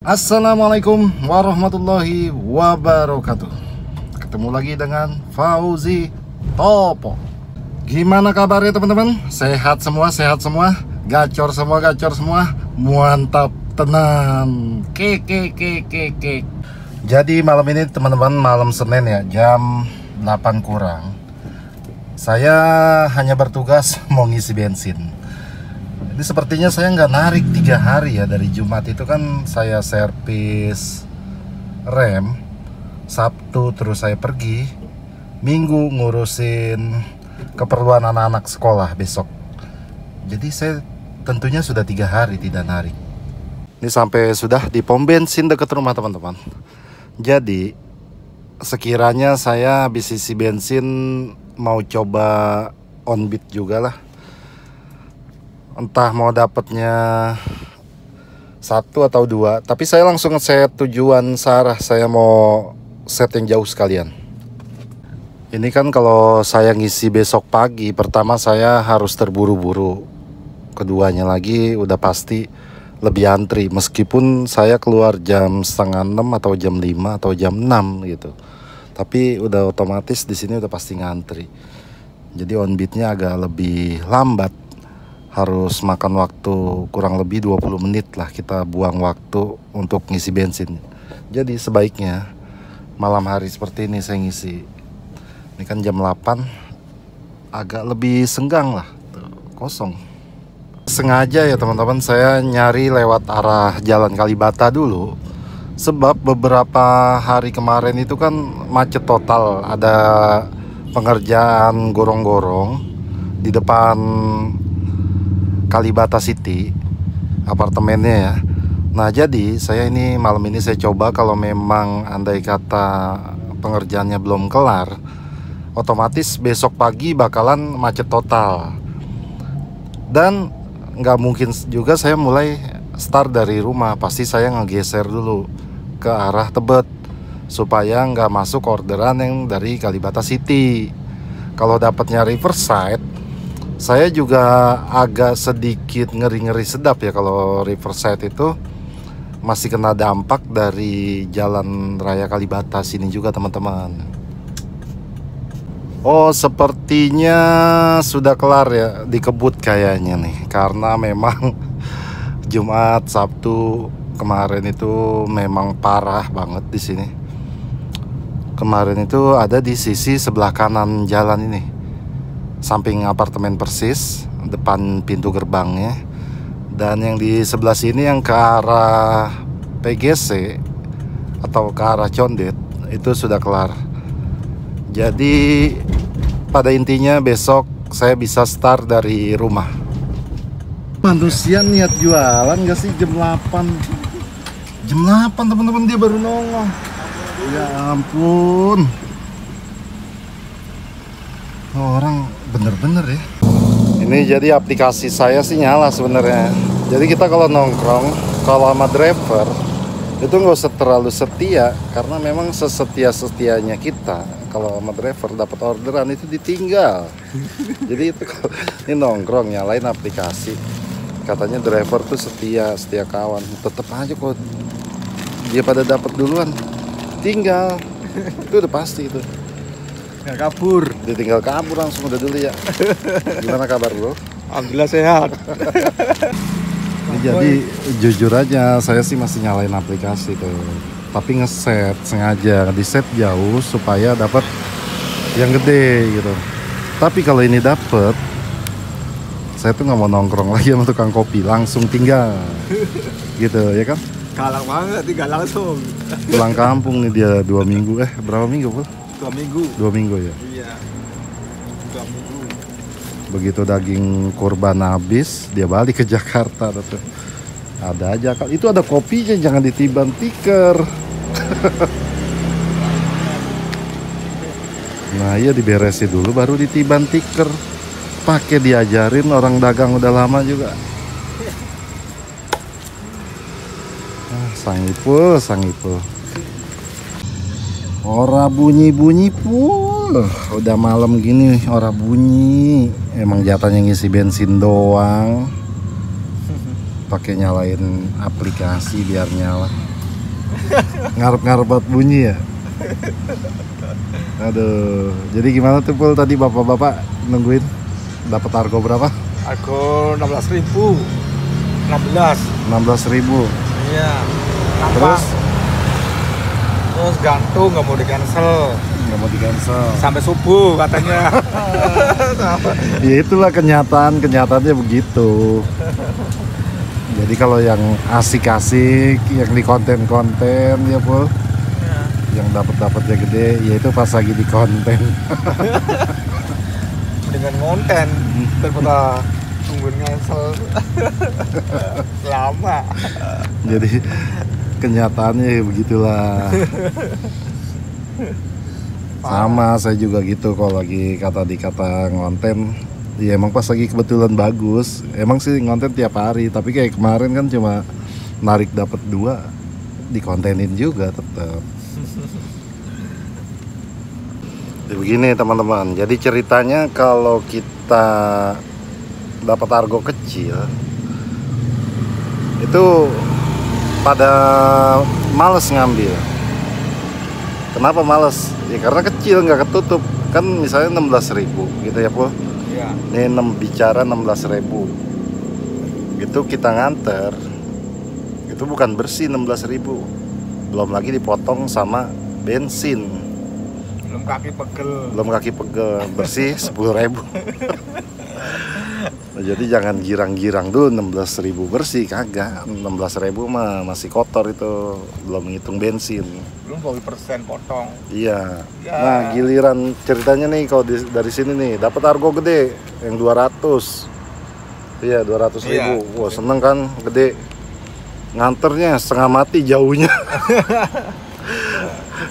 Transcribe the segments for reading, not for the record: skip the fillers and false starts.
Assalamualaikum warahmatullahi wabarakatuh. Ketemu lagi dengan Fauzi Topo. Gimana kabarnya teman-teman? Sehat semua, sehat semua? Gacor semua, gacor semua? Mantap tenan. Kek. Jadi malam ini teman-teman, malam Senin ya, jam 8 kurang. Saya hanya bertugas mau ngisi bensin. Ini sepertinya saya nggak narik 3 hari ya. Dari Jumat itu kan saya servis rem, Sabtu terus saya pergi, Minggu ngurusin keperluan anak-anak sekolah besok. Jadi saya tentunya sudah 3 hari tidak narik. Ini sampai sudah di pom bensin dekat rumah teman-teman. Jadi sekiranya saya habis isi bensin mau coba on beat juga lah. Entah mau dapatnya 1 atau 2, tapi saya langsung set tujuan searah. Saya mau set yang jauh sekalian. Ini kan kalau saya ngisi besok pagi, pertama saya harus terburu-buru. Keduanya lagi udah pasti lebih antri. Meskipun saya keluar jam setengah 6 atau jam 5 atau jam 6 gitu. Tapi udah otomatis di sini udah pasti ngantri. Jadi on beatnya agak lebih lambat. Harus makan waktu kurang lebih 20 menit lah, kita buang waktu untuk ngisi bensin. Jadi sebaiknya malam hari seperti ini saya ngisi. Ini kan jam 8, agak lebih senggang lah, kosong. Sengaja ya teman-teman, saya nyari lewat arah Jalan Kalibata dulu. Sebab beberapa hari kemarin itu kan macet total. Ada pengerjaan gorong-gorong di depan Kalibata City, apartemennya ya. Nah jadi saya ini malam ini saya coba, kalau memang andai kata pengerjaannya belum kelar, otomatis besok pagi bakalan macet total. Dan nggak mungkin juga saya mulai start dari rumah, pasti saya ngegeser dulu ke arah Tebet supaya nggak masuk orderan yang dari Kalibata City. Kalau dapatnya Riverside, saya juga agak sedikit ngeri-ngeri sedap ya. Kalau Riverside itu masih kena dampak dari Jalan Raya Kalibata sini juga teman-teman. Oh sepertinya sudah kelar ya, dikebut kayaknya nih. Karena memang Jumat, Sabtu kemarin itu memang parah banget di sini. Kemarin itu ada di sisi sebelah kanan jalan ini, samping apartemen persis, depan pintu gerbangnya. Dan yang di sebelah sini yang ke arah PGC atau ke arah Condet itu sudah kelar. Jadi pada intinya besok saya bisa start dari rumah. Manusia niat jualan gak sih jam 8? Jam 8 teman-teman dia baru nongol. Ya ampun, orang bener-bener ya. Ini jadi aplikasi saya sih nyala sebenarnya. Jadi kita kalau nongkrong, kalau sama driver itu nggak usah terlalu setia, karena memang sesetia-setianya kita kalau sama driver dapat orderan itu ditinggal. Jadi itu kalau ini nongkrong nyalain aplikasi, katanya driver tuh setia kawan. Tetep aja kok dia pada dapat duluan, tinggal. Itu udah pasti itu. Nggak kabur, Ditinggal kabur langsung udah dulu ya. Gimana kabar bro? alhamdulillah sehat. Ini jadi jujur aja saya sih masih nyalain aplikasi tuh, tapi ngeset sengaja di set jauh supaya dapat yang gede gitu. Tapi kalau ini dapet, saya tuh nggak mau nongkrong lagi sama tukang kopi, langsung tinggal gitu ya kan. Galak banget, tinggal langsung. Pulang kampung nih dia 2 minggu. Berapa minggu bro? 2 minggu. 2 minggu ya. Iya, 2 minggu. Begitu daging kurban habis, dia balik ke Jakarta. Ada aja kan, itu ada kopinya, jangan ditiban tikar. Nah iya, diberesin dulu baru ditiban tikar. Pakai diajarin orang dagang udah lama juga. Sangipul. Ora bunyi pul. Udah malam gini ora bunyi. Emang jatahnya ngisi bensin doang. Pakai nyalain aplikasi biar nyala. Ngarep-ngarep buat bunyi ya. Aduh, jadi gimana tuh Pul tadi bapak-bapak nungguin dapat argo berapa? Argo 16.000. 16. 16.000. Iya. Terus gantung nggak mau di cancel nggak mau di cancel. sampai subuh katanya. Ya itulah kenyataannya begitu. Jadi kalau yang asik-asik, yang di konten-konten ya Pul, yang dapatnya gede, yaitu pas lagi di konten. Dengan konten daripada tungguin cancel lama. Jadi kenyataannya ya begitulah. Sama saya juga gitu kalau lagi kata ngonten. Ya emang pas lagi kebetulan bagus. Emang sih ngonten tiap hari, tapi kayak kemarin kan cuma narik dapat 2, dikontenin juga tetap. Jadi begini teman-teman. Jadi ceritanya kalau kita dapat argo kecil itu pada males ngambil. Kenapa males? Ya karena kecil, nggak ketutup. Kan misalnya 16.000 gitu ya Pul. Iya. Ini bicara 16.000. Itu kita nganter. Itu bukan bersih 16.000. Belum lagi dipotong sama bensin. Belum kaki pegel. Bersih 10.000. Jadi jangan girang-girang dulu 16.000 bersih, kagak. 16.000 mah masih kotor itu, belum menghitung bensin. Belum 20% potong. Iya. Ya. Nah, giliran ceritanya nih kalau dari sini nih dapat argo gede yang 200. Iya, 200.000. Iya. Wah, seneng kan, gede. Nganternya setengah mati jauhnya.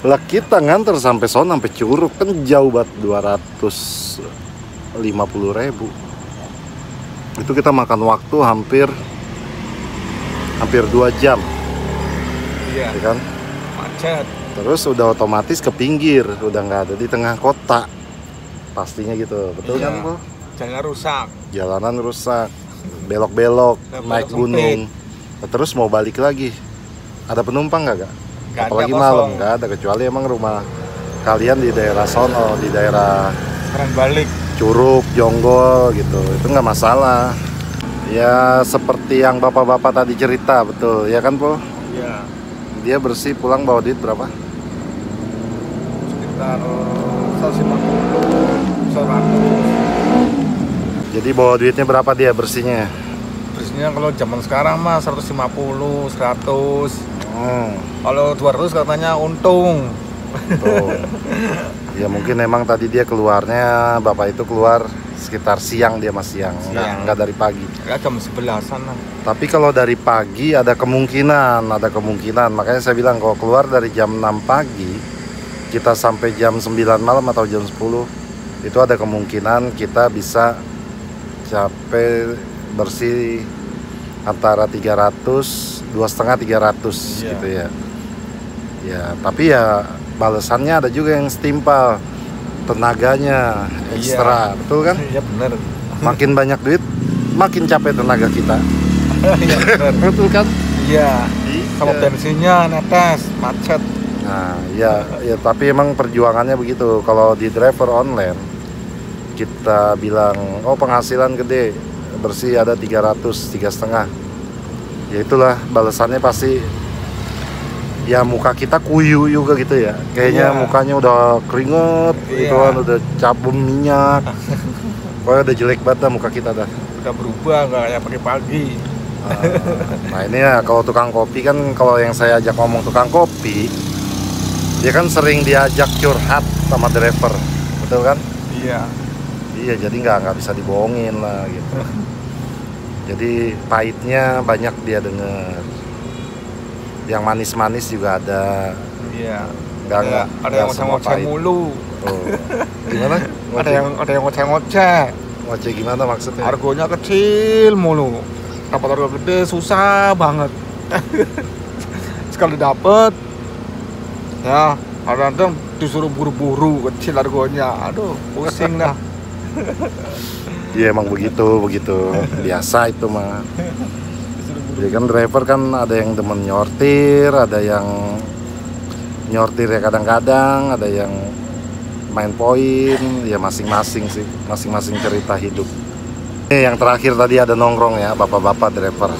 Lah kita nganter sampai sono sampai Curug kan jauh banget, 250.000. Itu kita makan waktu hampir 2 jam. Iya. Ya kan? Macet. Terus udah otomatis ke pinggir, udah nggak ada di tengah kota. Pastinya gitu, betul Iya. kan Bro? Jalannya rusak. Jalanan rusak, belok-belok, naik gunung. Terus mau balik lagi, ada penumpang nggak? Nggak ada, Apalagi kosong. malam nggak ada, kecuali emang rumah kalian di daerah sono, di daerah Sekarang balik. Curug, Jonggol gitu, itu nggak masalah. Ya seperti yang bapak-bapak tadi cerita, betul ya kan Po? Iya. Dia bersih pulang bawa duit berapa? Sekitar 150, 100. Jadi bawa duitnya berapa dia bersihnya? Bersihnya kalau zaman sekarang mah 150, 100. Hmm, Kalau 200 katanya untung. tuh. Ya mungkin emang tadi dia keluarnya, bapak itu keluar sekitar siang, dia masih siang. Nggak dari pagi. Ya jam 11-an lah. Tapi kalau dari pagi ada kemungkinan. Makanya saya bilang kalau keluar dari jam 6 pagi, kita sampai jam 9 malam atau jam 10, itu ada kemungkinan kita bisa capai bersih antara 300, 250-300 Iya. gitu ya. Ya, tapi ya balasannya ada juga yang setimpal, tenaganya ekstra, betul kan? Iya bener. Makin banyak duit, makin capek tenaga kita. Iya bener. Betul kan? Iya. Sama bensinnya netes, macet. Nah, ya tapi emang perjuangannya begitu. Kalau di driver online kita bilang, oh penghasilan gede, bersih ada 300, 3,5. Ya itulah balasannya pasti. Ya muka kita kuyu juga gitu ya. Kayaknya Iya. mukanya udah keringet, Iya. itu kan udah cabun minyak. Pokoknya udah jelek banget dah muka kita dah. Udah berubah nggak kayak pagi-pagi. Nah ini ya kalau tukang kopi kan, kalau yang saya ajak ngomong tukang kopi, dia kan sering diajak curhat sama driver, betul kan? Iya. Iya, jadi nggak bisa dibohongin lah gitu. Jadi pahitnya banyak dia denger. Yang manis-manis juga ada. Iya. Nggak Ada yang semua ngoceh pahit. mulu. Oh. Gimana? Ada yang ngoceh. ngoceh gimana maksudnya? Argonya kecil mulu. Dapat argo gede susah banget. Sekali dapet, ya kadang-kadang disuruh buru-buru kecil argonya. Aduh, pusing dah. Iya emang begitu. Biasa itu mah. Disuruh Jadi kan driver kan ada yang demen nyortir, ada yang nyortir ya kadang-kadang, ada yang main poin, ya masing-masing sih, masing-masing cerita hidup. Yang terakhir tadi ada nongkrong ya, bapak-bapak driver.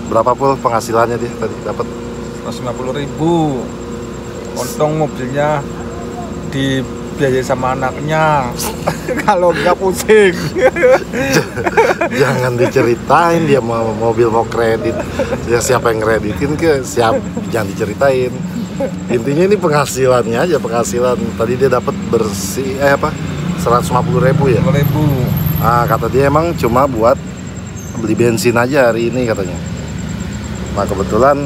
Berapa pul penghasilannya dia tadi dapat? 150.000. Untung mobilnya dibiayai sama anaknya. Kalau nggak pusing. Jangan diceritain dia mau mobil mau kredit. Ya siapa yang kreditin ke siap, jangan diceritain. Intinya ini penghasilannya aja, penghasilan tadi dia dapat bersih 150.000 ya. 150.000. Ah, kata dia emang cuma buat beli bensin aja hari ini katanya. Nah kebetulan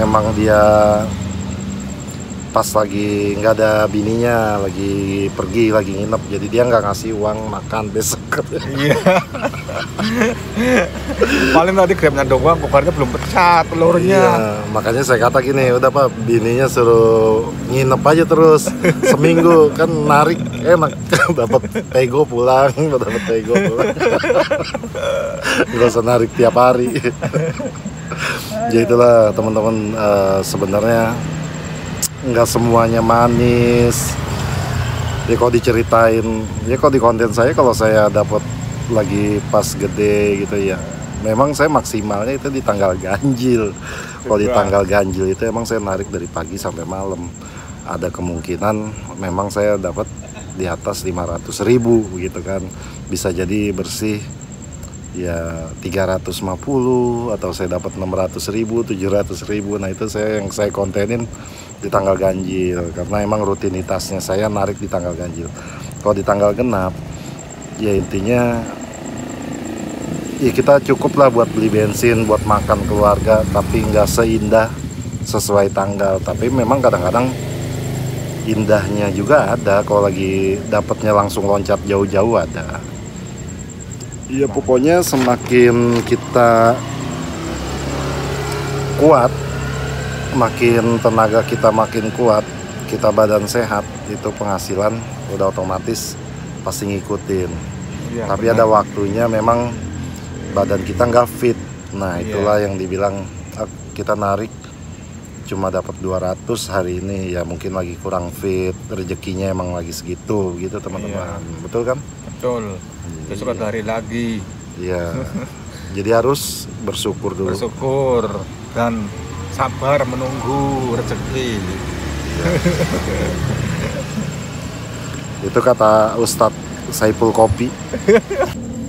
emang dia pas lagi nggak ada bininya, lagi pergi, lagi nginep, jadi dia nggak ngasih uang makan besok. Iya. Paling tadi grabnya doang, bukannya belum pecah telurnya. Iya, makanya saya kata gini, udah Pak, bininya suruh nginep aja terus seminggu, kan narik enak, dapat pego pulang, dapat pego pulang. Nggak usah narik tiap hari. Jadi itulah teman-teman, sebenarnya nggak semuanya manis. Ya kalau diceritain, ya kalau di konten saya, kalau saya dapat lagi pas gede gitu ya, memang saya maksimalnya itu di tanggal ganjil. Kalau di tanggal ganjil itu emang saya narik dari pagi sampai malam. Ada kemungkinan memang saya dapat di atas 500.000 gitu kan. Bisa jadi bersih ya 350, atau saya dapat 600.000, 700.000. Nah itu yang saya kontenin di tanggal ganjil, karena emang rutinitasnya saya narik di tanggal ganjil. Kalau di tanggal genap ya intinya ya kita cukup lah buat beli bensin, buat makan keluarga, tapi nggak seindah sesuai tanggal. Tapi memang kadang-kadang indahnya juga ada, kalau lagi dapatnya langsung loncat jauh-jauh ada. Ya pokoknya semakin kita kuat, makin tenaga kita makin kuat, kita badan sehat, itu penghasilan udah otomatis pasti ngikutin. Ya, tapi benar. ada waktunya memang badan kita nggak fit. Nah itulah yang dibilang kita narik cuma dapat 200 hari ini, ya mungkin lagi kurang fit, rezekinya emang lagi segitu gitu teman-teman. Betul kan? Betul. Besok ada hari lagi. Iya. Jadi harus bersyukur dulu. Bersyukur dan sabar menunggu rezeki. Itu kata Ustadz Saiful Kopi.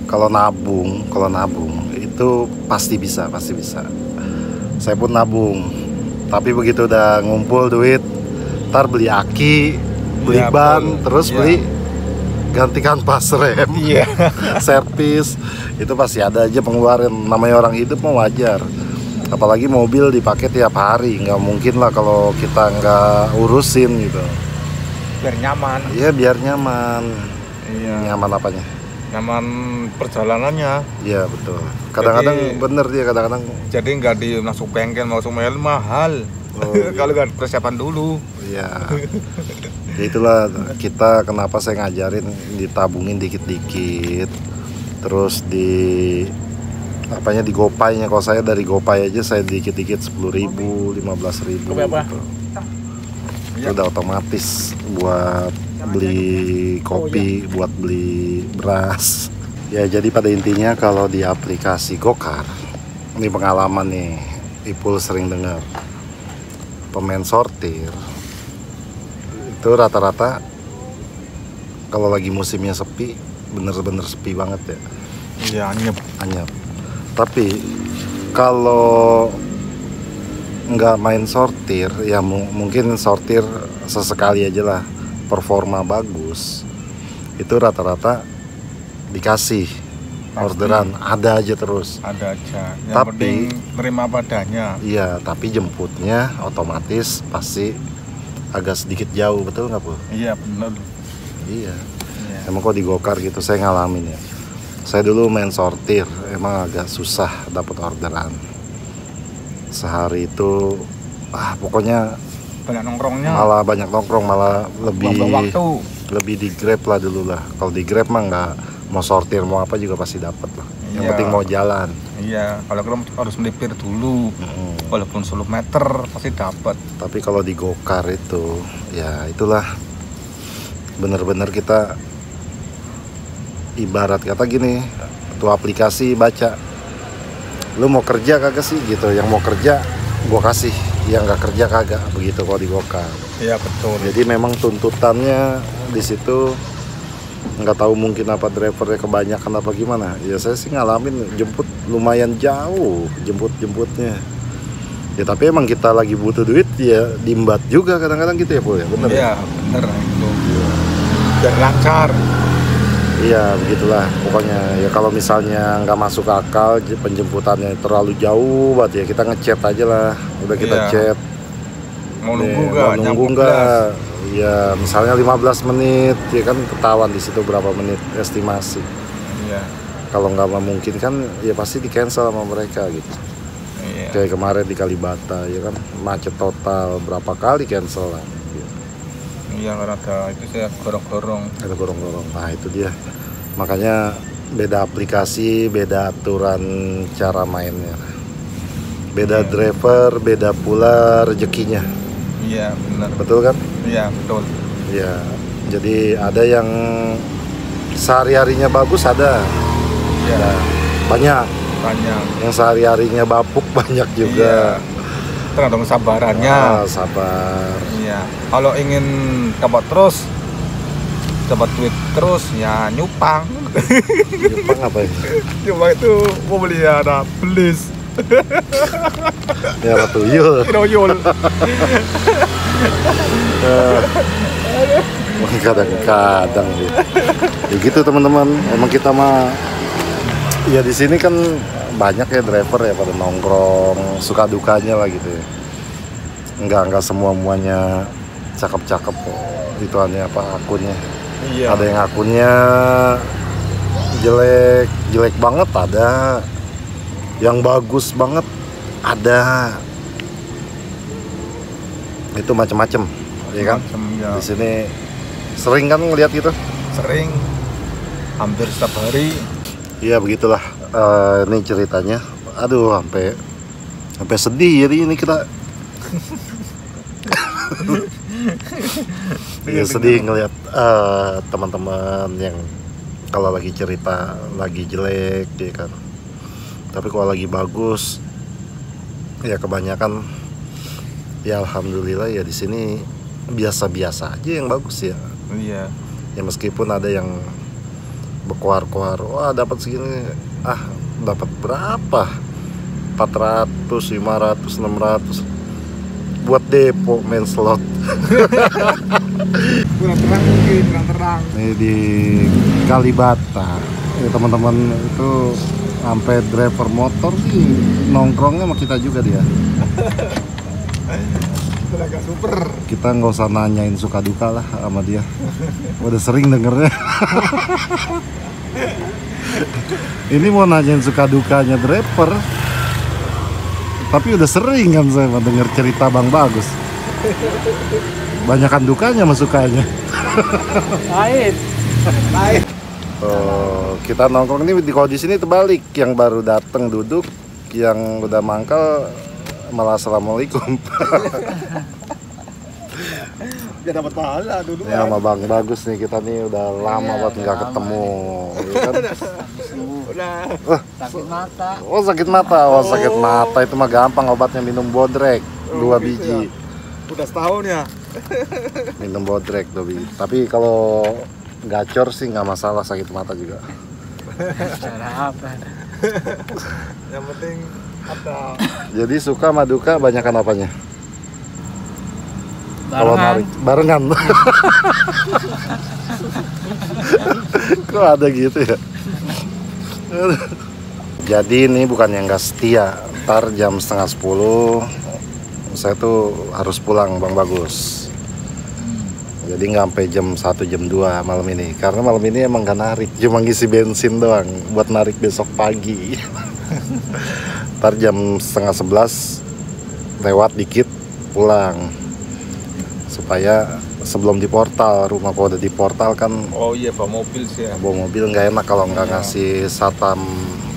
Kalau nabung itu pasti bisa. Saya pun nabung, tapi begitu udah ngumpul duit, ntar beli aki, beli ya, ban, terus ya. beli gantikan pas rem, Iya. servis, itu pasti ada aja pengeluaran. Namanya orang hidup mau wajar. Apalagi mobil dipakai tiap hari, nggak mungkin lah kalau kita nggak urusin gitu. Biar nyaman. Iya biar nyaman. Iya. Nyaman apanya? Nyaman perjalanannya. Iya betul. Kadang-kadang Jadi, bener dia kadang-kadang. Jadi nggak di langsung bengkel langsung mahal. Oh, iya. Kalau nggak persiapan dulu. Iya. Ya itulah kita kenapa saya ngajarin ditabungin dikit-dikit, terus di gopaynya. Kalau saya dari gopay aja saya dikit-dikit 10.000, 15.000 gitu. Itu udah otomatis buat beli kopi, buat beli beras. Ya jadi pada intinya kalau di aplikasi Gokar, ini pengalaman nih, Ipul sering dengar, pemain sortir itu rata-rata kalau lagi musimnya sepi, bener-bener sepi banget ya. Iya, Anyep. Tapi kalau nggak main sortir, ya mungkin sortir sesekali aja lah, performa bagus, itu rata-rata dikasih orderan, ada aja terus. Ada aja. Yang Tapi penting terima padanya. iya, tapi jemputnya otomatis pasti agak sedikit jauh, betul nggak Bu? Iya benar. Iya. Emang kok di Gokar gitu saya ngalamin ya. Saya dulu main sortir, emang agak susah dapat orderan. Sehari itu, pokoknya Banyak nongkrongnya. malah banyak nongkrong, malah Buang-buang waktu. lebih di Grab lah dulu lah. Kalau di Grab mah nggak mau sortir mau apa juga pasti dapat lah. Yang Iya. penting mau jalan. Iya, kalau kita harus melipir dulu, walaupun 10 meter pasti dapat. Tapi kalau di gokar itu, ya itulah bener-bener kita ibarat kata gini, tuh aplikasi baca, lu mau kerja kagak sih gitu, yang mau kerja gua kasih, yang nggak kerja kagak, begitu kalau di gokar. Iya betul. Jadi memang tuntutannya di situ. Nggak tahu mungkin apa drivernya kebanyakan apa gimana. Ya saya sih ngalamin jemput lumayan jauh jemputnya. Ya tapi emang kita lagi butuh duit ya diembat juga kadang-kadang gitu ya Bu ya, bener? Iya bener itu. Biar lancar. Iya begitulah pokoknya. Ya kalau misalnya nggak masuk akal penjemputannya terlalu jauh banget ya kita ngechat aja lah. Udah kita chat. Mau nunggu nggak? Ya misalnya 15 menit ya kan ketahuan di situ berapa menit estimasi. Iya. Kalau nggak memungkinkan ya pasti di cancel sama mereka gitu. Iya. Kayak kemarin di Kalibata ya kan macet total berapa kali cancel lah. Gitu. Iya karena ada itu saya gorong-gorong. Ada gorong-gorong. Nah itu dia. Makanya beda aplikasi, beda aturan cara mainnya. Beda driver, beda pula rezekinya. Iya benar. Betul kan? Iya betul. Iya. Jadi ada yang sehari-harinya bagus ada. Iya. Nah, banyak. Yang sehari-harinya bapuk banyak juga. Iya. Tergantung kesabarannya. Sabar. Iya. Kalau ingin dapat terus, dapat duit terus ya nyupang. Nyupang apa ya? Nyupang itu mau beli ada belis. Ya tuyul. Tuyul. Kadang-kadang gitu. Ya gitu teman-teman. Emang kita mah ya di sini kan banyak ya driver ya pada nongkrong, suka dukanya lah gitu ya. Enggak semuanya cakep-cakep kok. Itu hanya apa akunnya. Iya. Ada yang akunnya jelek banget ada. Yang bagus banget ada. Itu macam-macam, ya kan? Ya. Di sini sering kan ngelihat gitu? Sering, hampir setiap hari. Iya begitulah. Ini ceritanya. Aduh, sampai sedih jadi ini kita. Ya, sedih ngelihat teman-teman yang kalau lagi cerita lagi jelek, ya kan. Tapi kalau lagi bagus, ya kebanyakan. Ya alhamdulillah ya di sini biasa-biasa aja yang bagus ya. Iya. Ya meskipun ada yang berkoar-koar, wah dapat segini, dapat berapa? 400, 500, 600 buat depo main slot. Kurang terang. Ini di Kalibata. Ya teman-teman itu sampai driver motor sih nongkrongnya sama kita juga dia. Agak super. Kita nggak usah nanyain suka duka lah sama dia. Udah sering dengernya. Ini mau nanyain suka dukanya driver, tapi udah sering kan saya denger cerita Bang Bagus. Banyakan dukanya sama sukanya. Lain. Kita nongkrong ini kalau di sini terbalik, yang baru datang duduk, yang udah mangkal malah assalamualaikum. Biar dapat pahala dulu. Ya sama Bang Bagus nih kita nih udah lama banget nggak ketemu. Ya kan? Sakit mata. Sakit mata. Sakit mata itu mah gampang obatnya, minum bodrek 2 biji. Udah setahun ya. Minum bodrek 2 biji. Tapi kalau gacor sih nggak masalah sakit mata juga. Cara apa? Yang penting ada. Jadi suka sama duka banyakan apanya? Kalau narik barengan. Kok ada gitu ya? Jadi ini bukan yang nggak setia. Ntar jam 9:30 saya tuh harus pulang Bang Bagus. Jadi nggak sampai jam 1, jam 2 malam ini. Karena malam ini emang nggak narik, cuma ngisi bensin doang buat narik besok pagi. Ntar jam 10:30 lewat dikit pulang. Supaya sebelum di portal, rumah kalau udah di portal kan. Oh iya, bawa mobil sih ya. Bawa mobil nggak enak kalau nggak ngasih satam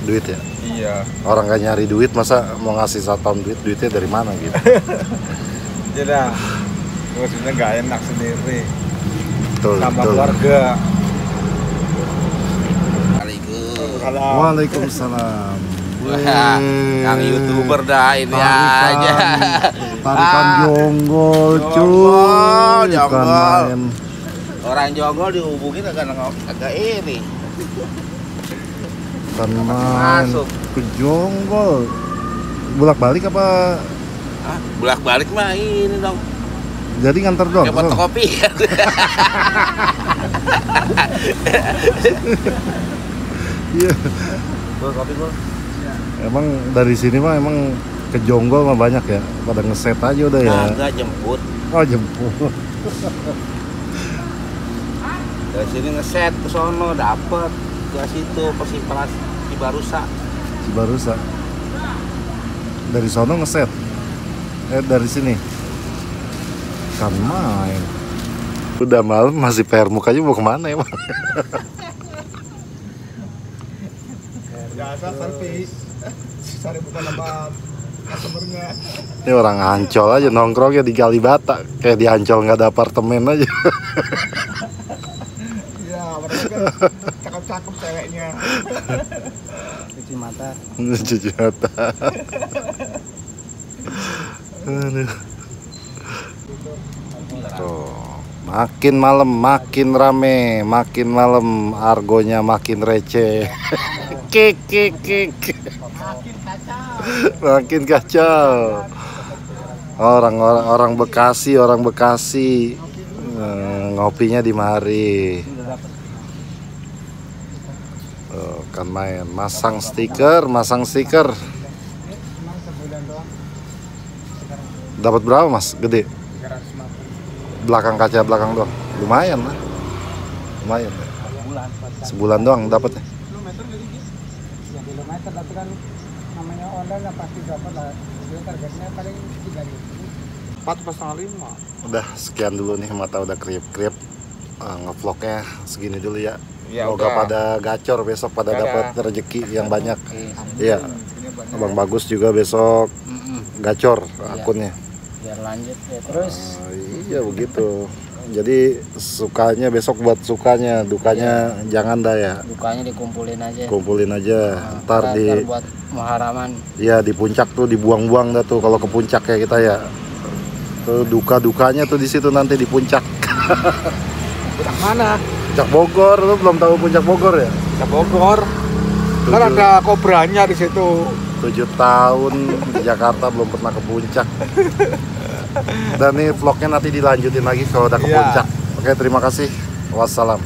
duit ya. Iya. Orang gak nyari duit, masa mau ngasih satpam duitnya dari mana gitu. Jadi maksudnya nggak enak sendiri Betul, sama betul. keluarga. Waalaikumsalam. Wah, Kang YouTuber dah ini aja. Tarikan jonggol, cuy. Jonggol. Bukan main. Orang jonggol dihubungin agak ini. Bukan main. Masuk. Ke jonggol. Bolak-balik apa? Hah? Bolak-balik mah ini dong. Jadi nganter doang. Kayak fotokopi. Iya. Fotokopi gua. Emang dari sini mah emang ke jonggol mah banyak ya. Pada ngeset aja udah ya. Kagak jemput. Oh, jemput. Dari sini ngeset ke sono dapet ke situ Persimpangan Cibarusa. Cibarusa. Dari sono ngeset. Dari sini. Kan main. Udah malam masih PR mukanya mau kemana emang? Biasa servis. Cari bukan nama customernya. Ini orang Ancol aja nongkrongnya di Kalibata. Kayak di Ancol nggak ada apartemen aja. Iya, mereka kan cakep-cakep ceweknya. Cuci mata. Cuci mata. Aduh. Tuh, makin malam makin rame, makin malam argonya makin receh. Kik. Makin kacau. Orang Bekasi, ngopinya di mari. Kan main, masang stiker. Dapat berapa mas? Gede? Belakang kaca belakang doang. Lumayan lah. Lumayan. Sebulan doang dapatnya. Kilometer tapi kan namanya online lah pasti dapat lah. Dia targetnya paling 3.000. 4,5. Udah sekian dulu nih, mata udah kriep-kriep. Ngevlognya segini dulu ya. Ya, Semoga udah. pada gacor besok, pada Dadah. dapat rezeki yang banyak. Iya. Abang Bagus juga besok gacor akunnya. Biar lanjut ya terus. Iya begitu. Jadi sukanya besok buat sukanya, dukanya jangan dah ya. Dukanya dikumpulin aja. Kumpulin aja. Ntar di buat muharaman. ya di puncak tuh dibuang-buang dah tuh kalau ke puncak kayak kita ya. Tuh duka-dukanya tuh di situ nanti di puncak. Puncak mana? Puncak Bogor, lu belum tahu puncak Bogor ya? Puncak Bogor. Kan Tujuh. ada kobranya di situ. 7 tahun di Jakarta belum pernah ke puncak. Dan nih vlognya nanti dilanjutin lagi kalau udah ke Iya. puncak. Oke, terima kasih. Wassalam.